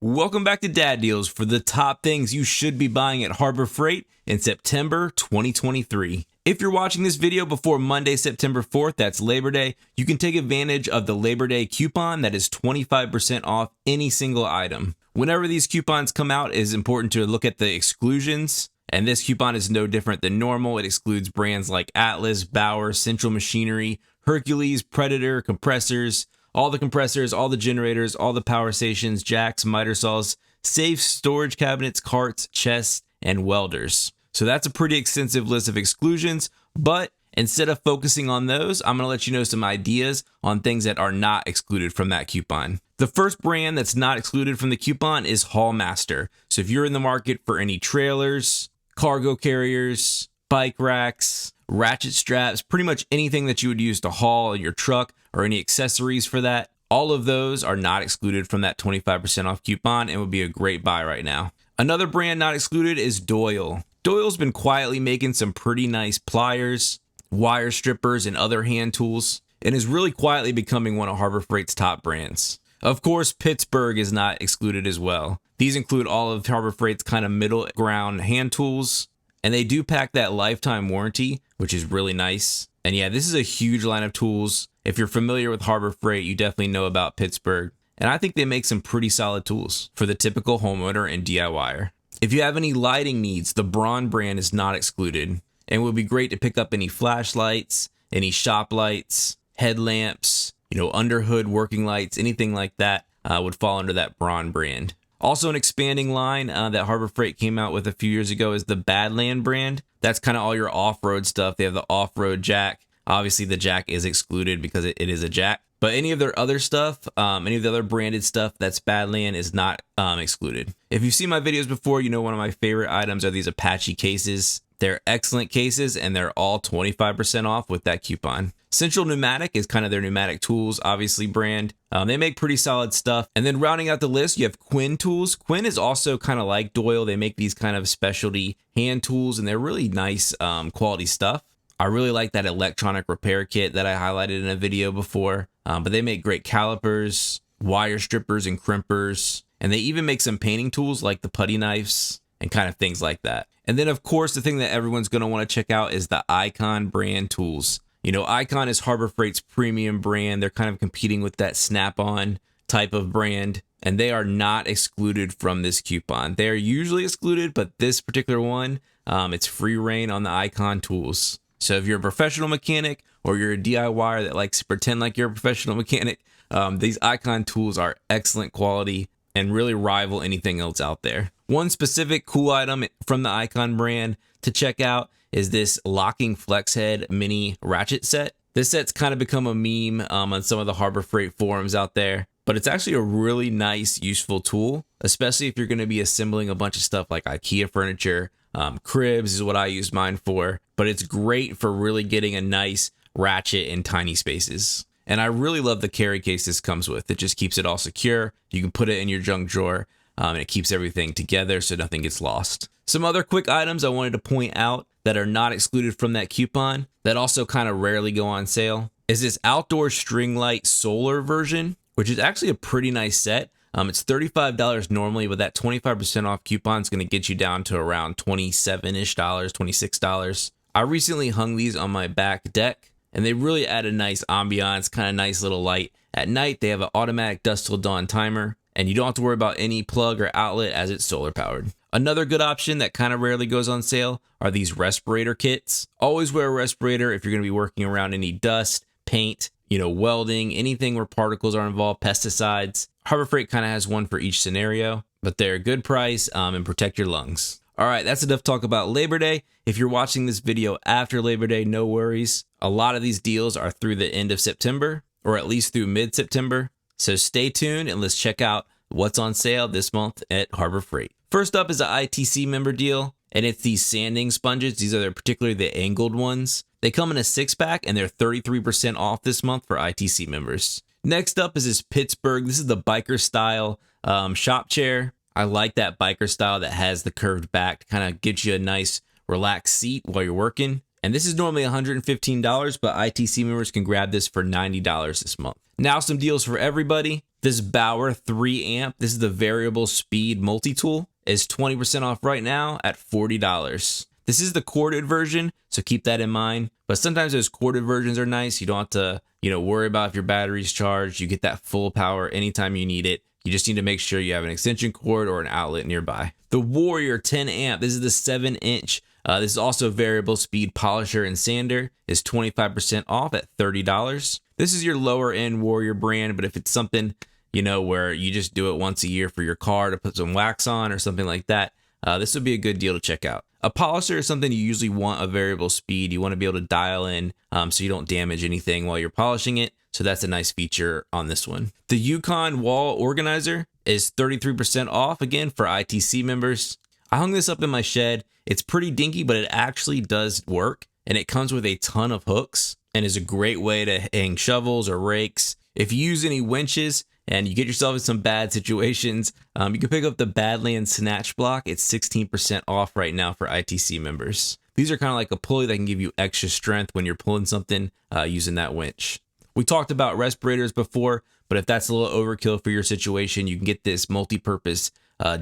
Welcome back to Dad Deals for the top things you should be buying at Harbor Freight in September 2023. If you're watching this video before Monday, September 4th, that's Labor Day, you can take advantage of the Labor Day coupon that is 25% off any single item. Whenever these coupons come out, it is important to look at the exclusions, and this coupon is no different than normal. It excludes brands like Atlas, Bauer, Central Machinery, Hercules, Predator, compressors, all the compressors, all the generators, all the power stations, jacks, miter saws, safes, storage cabinets, carts, chests, and welders. So that's a pretty extensive list of exclusions, but instead of focusing on those, I'm going to let you know some ideas on things that are not excluded from that coupon. The first brand that's not excluded from the coupon is Haulmaster. So if you're in the market for any trailers, cargo carriers, bike racks, ratchet straps, pretty much anything that you would use to haul in your truck or any accessories for that, all of those are not excluded from that 25% off coupon and would be a great buy right now. Another brand not excluded is Doyle. Doyle's been quietly making some pretty nice pliers, wire strippers, and other hand tools, and is really quietly becoming one of Harbor Freight's top brands. Of course, Pittsburgh is not excluded as well. These include all of Harbor Freight's kind of middle ground hand tools, and they do pack that lifetime warranty, which is really nice. And yeah, this is a huge line of tools. If you're familiar with Harbor Freight, you definitely know about Pittsburgh. And I think they make some pretty solid tools for the typical homeowner and DIYer. If you have any lighting needs, the Braun brand is not excluded. And it would be great to pick up any flashlights, any shop lights, headlamps, under hood working lights, anything like that would fall under that Braun brand. Also, an expanding line that Harbor Freight came out with a few years ago is the Badland brand. That's kind of all your off-road stuff. They have the off-road jack. Obviously, the jack is excluded because it is a jack. But any of their other stuff, any of the other branded stuff that's Badland is not excluded. If you've seen my videos before, you know one of my favorite items are these Apache cases. They're excellent cases, and they're all 25% off with that coupon. Central Pneumatic is kind of their pneumatic tools, obviously brand. They make pretty solid stuff. And then rounding out the list, you have Quinn Tools. Quinn is also kind of like Doyle. They make these kind of specialty hand tools, and they're really nice quality stuff. I really like that electronic repair kit that I highlighted in a video before. But they make great calipers, wire strippers, and crimpers. And they even make some painting tools like the putty knives and kind of things like that. And then, of course, the thing that everyone's going to want to check out is the Icon brand tools. Icon is Harbor Freight's premium brand. They're kind of competing with that Snap-on type of brand, and they are not excluded from this coupon. They are usually excluded, but this particular one, it's free reign on the Icon tools. So if you're a professional mechanic or you're a DIYer that likes to pretend like you're a professional mechanic, these Icon tools are excellent quality and really rival anything else out there. One specific cool item from the Icon brand to check out is this locking flex head mini ratchet set. This set's kind of become a meme on some of the Harbor Freight forums out there, but it's actually a really nice, useful tool, especially if you're going to be assembling a bunch of stuff like IKEA furniture. Cribs is what I use mine for, but it's great for really getting a nice ratchet in tiny spaces. And I really love the carry case this comes with. It just keeps it all secure. You can put it in your junk drawer, and it keeps everything together so nothing gets lost. Some other quick items I wanted to point out that are not excluded from that coupon that also kind of rarely go on sale is this outdoor string light solar version, which is actually a pretty nice set. It's $35 normally, but that 25% off coupon is going to get you down to around $27-ish, $26. I recently hung these on my back deck, and they really add a nice ambiance, kind of nice little light. At night, they have an automatic dusk till dawn timer, and you don't have to worry about any plug or outlet as it's solar powered. Another good option that kind of rarely goes on sale are these respirator kits. Always wear a respirator if you're going to be working around any dust, paint, welding, anything where particles are involved, pesticides. Harbor Freight kind of has one for each scenario, but they're a good price and protect your lungs. All right, that's enough talk about Labor Day. If you're watching this video after Labor Day, no worries. A lot of these deals are through the end of September, or at least through mid-September. So stay tuned and let's check out what's on sale this month at Harbor Freight. First up is an ITC member deal, and it's these sanding sponges. These are particularly the angled ones. They come in a 6-pack, and they're 33% off this month for ITC members. Next up is this Pittsburgh. This is the biker style shop chair. I like that biker style that has the curved back to kind of get you a nice relaxed seat while you're working. And this is normally $115, but ITC members can grab this for $90 this month. Now some deals for everybody. This Bauer 3 amp, this is the variable speed multi-tool, is 20% off right now at $40. This is the corded version, so keep that in mind. But sometimes those corded versions are nice. You don't have to, worry about if your battery's charged. You get that full power anytime you need it. You just need to make sure you have an extension cord or an outlet nearby. The Warrior 10 amp, this is the 7-inch. This is also variable speed polisher and sander, is 25% off at $30. This is your lower end Warrior brand, but if it's something, where you just do it once a year for your car to put some wax on or something like that, this would be a good deal to check out. A polisher is something you usually want a variable speed. You want to be able to dial in so you don't damage anything while you're polishing it. So that's a nice feature on this one. The Yukon wall organizer is 33% off, again, for ITC members. I hung this up in my shed. It's pretty dinky, but it actually does work. And it comes with a ton of hooks and is a great way to hang shovels or rakes. If you use any winches and you get yourself in some bad situations, you can pick up the Badlands Snatch Block. It's 16% off right now for ITC members. These are kind of like a pulley that can give you extra strength when you're pulling something using that winch. We talked about respirators before, but if that's a little overkill for your situation, you can get this multi-purpose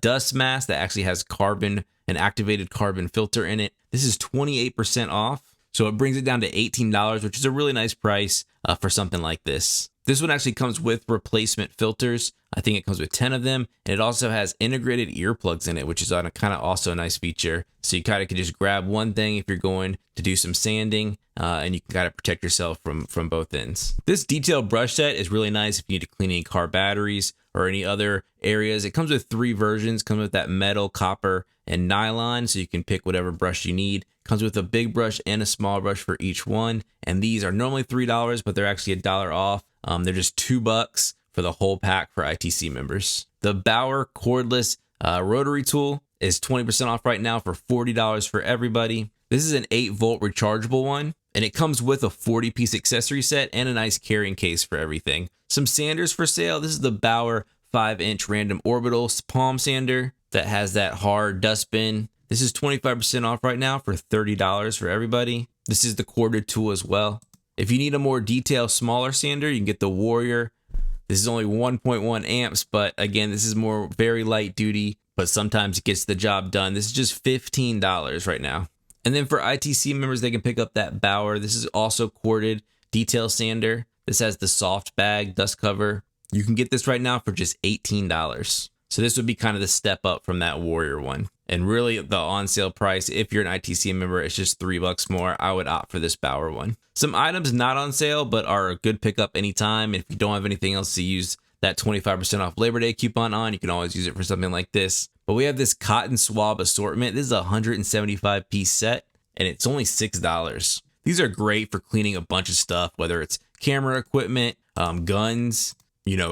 dust mask that actually has an activated carbon filter in it. This is 28% off, so it brings it down to $18, which is a really nice price for something like this. This one actually comes with replacement filters. I think it comes with 10 of them, and it also has integrated earplugs in it, which is on a kind of also a nice feature. So you kind of can just grab one thing if you're going to do some sanding, and you can kind of protect yourself from both ends. This detailed brush set is really nice if you need to clean any car batteries or any other areas. It comes with 3 versions. It comes with that metal, copper, and nylon, so you can pick whatever brush you need. It comes with a big brush and a small brush for each one, and these are normally $3, but they're actually $1 off. They're just $2 for the whole pack for ITC members. The Bauer cordless rotary tool is 20% off right now for $40 for everybody. This is an 8-volt rechargeable one, and it comes with a 40-piece accessory set and a nice carrying case for everything. Some sanders for sale. This is the Bauer 5-inch random orbital palm sander that has that hard dustbin. This is 25% off right now for $30 for everybody. This is the corded tool as well. If you need a more detailed, smaller sander, you can get the Warrior. This is only 1.1 amps, but again, this is more very light duty, but sometimes it gets the job done. This is just $15 right now. And then for ITC members, they can pick up that Bauer. This is also corded detail sander. This has the soft bag dust cover. You can get this right now for just $18. So this would be kind of the step up from that Warrior one. And really the on sale price, if you're an ITC member, it's just $3 more. I would opt for this Bauer one. Some items not on sale, but are a good pickup anytime. If you don't have anything else to use that 25% off Labor Day coupon on, you can always use it for something like this. But we have this cotton swab assortment. This is a 175-piece set, and it's only $6. These are great for cleaning a bunch of stuff, whether it's camera equipment, guns,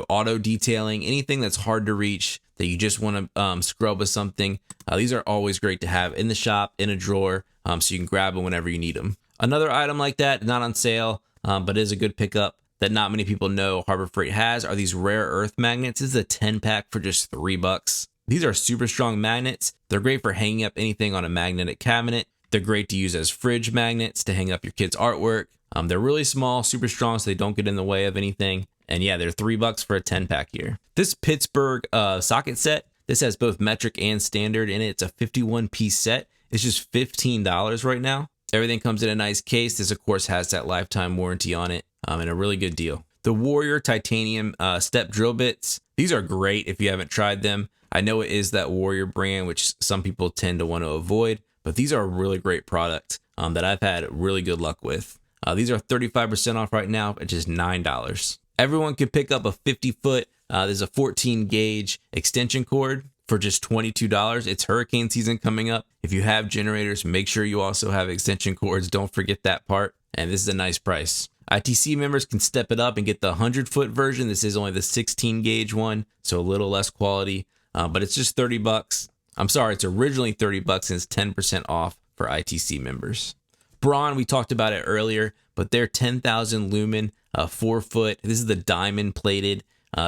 auto detailing, anything that's hard to reach that you just want to scrub with something. These are always great to have in the shop, in a drawer, so you can grab them whenever you need them. Another item like that, not on sale, but is a good pickup that not many people know Harbor Freight has, are these rare earth magnets. This is a 10-pack for just $3. These are super strong magnets. They're great for hanging up anything on a magnetic cabinet. They're great to use as fridge magnets to hang up your kids' artwork. They're really small, super strong, so they don't get in the way of anything. And yeah, they're $3 for a 10-pack here. This Pittsburgh socket set, this has both metric and standard in it. It's a 51-piece set. It's just $15 right now. Everything comes in a nice case. This, of course, has that lifetime warranty on it, and a really good deal. The Warrior titanium step drill bits. These are great if you haven't tried them. I know it is that Warrior brand, which some people tend to want to avoid, but these are a really great product that I've had really good luck with. These are 35% off right now at just $9. Everyone can pick up a 50-foot, there's a 14-gauge extension cord for just $22. It's hurricane season coming up. If you have generators, make sure you also have extension cords. Don't forget that part. And this is a nice price. ITC members can step it up and get the 100-foot version. This is only the 16-gauge one, so a little less quality, but it's just $30. I'm sorry, it's originally $30 and it's 10% off for ITC members. Braun, we talked about it earlier, but their 10,000 lumen 4-foot, this is the diamond plated,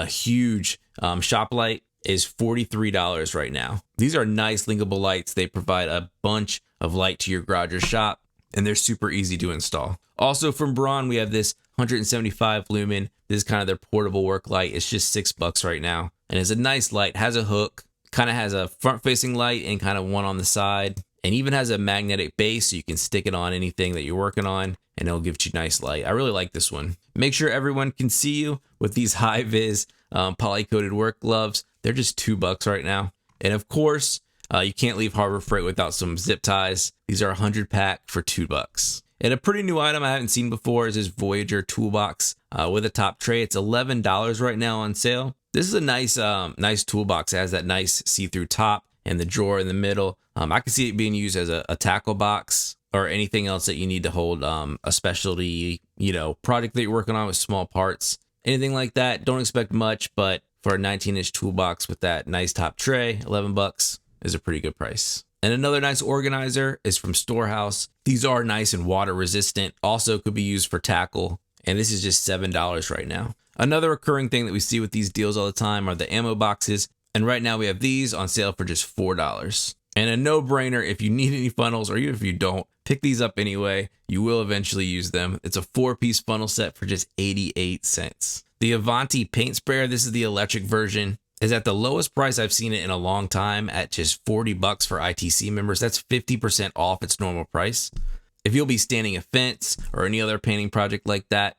huge shop light, is $43 right now. These are nice linkable lights. They provide a bunch of light to your garage or shop, and they're super easy to install. Also from Braun, we have this 175 lumen. This is kind of their portable work light. It's just $6 right now. And it's a nice light, has a hook, kind of has a front facing light and kind of one on the side, and even has a magnetic base so you can stick it on anything that you're working on and it'll give you nice light. I really like this one. Make sure everyone can see you with these high vis poly-coated work gloves. They're just $2 right now. And of course, you can't leave Harbor Freight without some zip ties. These are 100 pack for $2. And a pretty new item I haven't seen before is this Voyager toolbox with a top tray. It's $11 right now on sale. This is a nice toolbox. It has that nice see-through top and the drawer in the middle. I can see it being used as a tackle box or anything else that you need to hold a specialty, project that you're working on with small parts. Anything like that, don't expect much, but for a 19-inch toolbox with that nice top tray, $11 is a pretty good price. And another nice organizer is from Storehouse. These are nice and water resistant, also could be used for tackle, and this is just $7 right now. Another recurring thing that we see with these deals all the time are the ammo boxes, and right now we have these on sale for just $4. And a no-brainer, if you need any funnels, or even if you don't, pick these up anyway. You will eventually use them. It's a 4-piece funnel set for just 88 cents. The Avanti paint sprayer, this is the electric version, is at the lowest price I've seen it in a long time at just $40 for ITC members. That's 50% off its normal price. If you'll be standing a fence or any other painting project like that,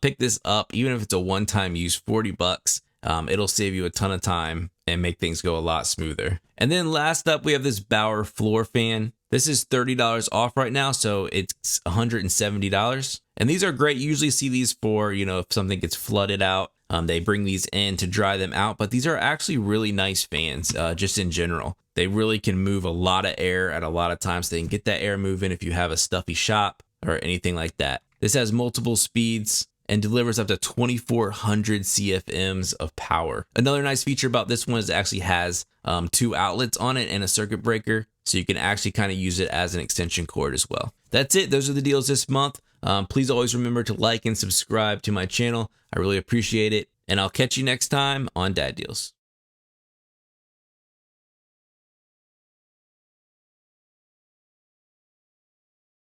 pick this up. Even if it's a one-time use, $40, it'll save you a ton of time and make things go a lot smoother. And then last up, we have this Bauer floor fan. This is $30 off right now, so it's $170. And these are great. You usually see these for, if something gets flooded out, they bring these in to dry them out. But these are actually really nice fans, just in general. They really can move a lot of air at a lot of times. They can get that air moving if you have a stuffy shop or anything like that. This has multiple speeds and delivers up to 2,400 CFMs of power. Another nice feature about this one is it actually has 2 outlets on it and a circuit breaker, so you can actually kind of use it as an extension cord as well. That's it. Those are the deals this month. Please always remember to like and subscribe to my channel. I really appreciate it, and I'll catch you next time on Dad Deals.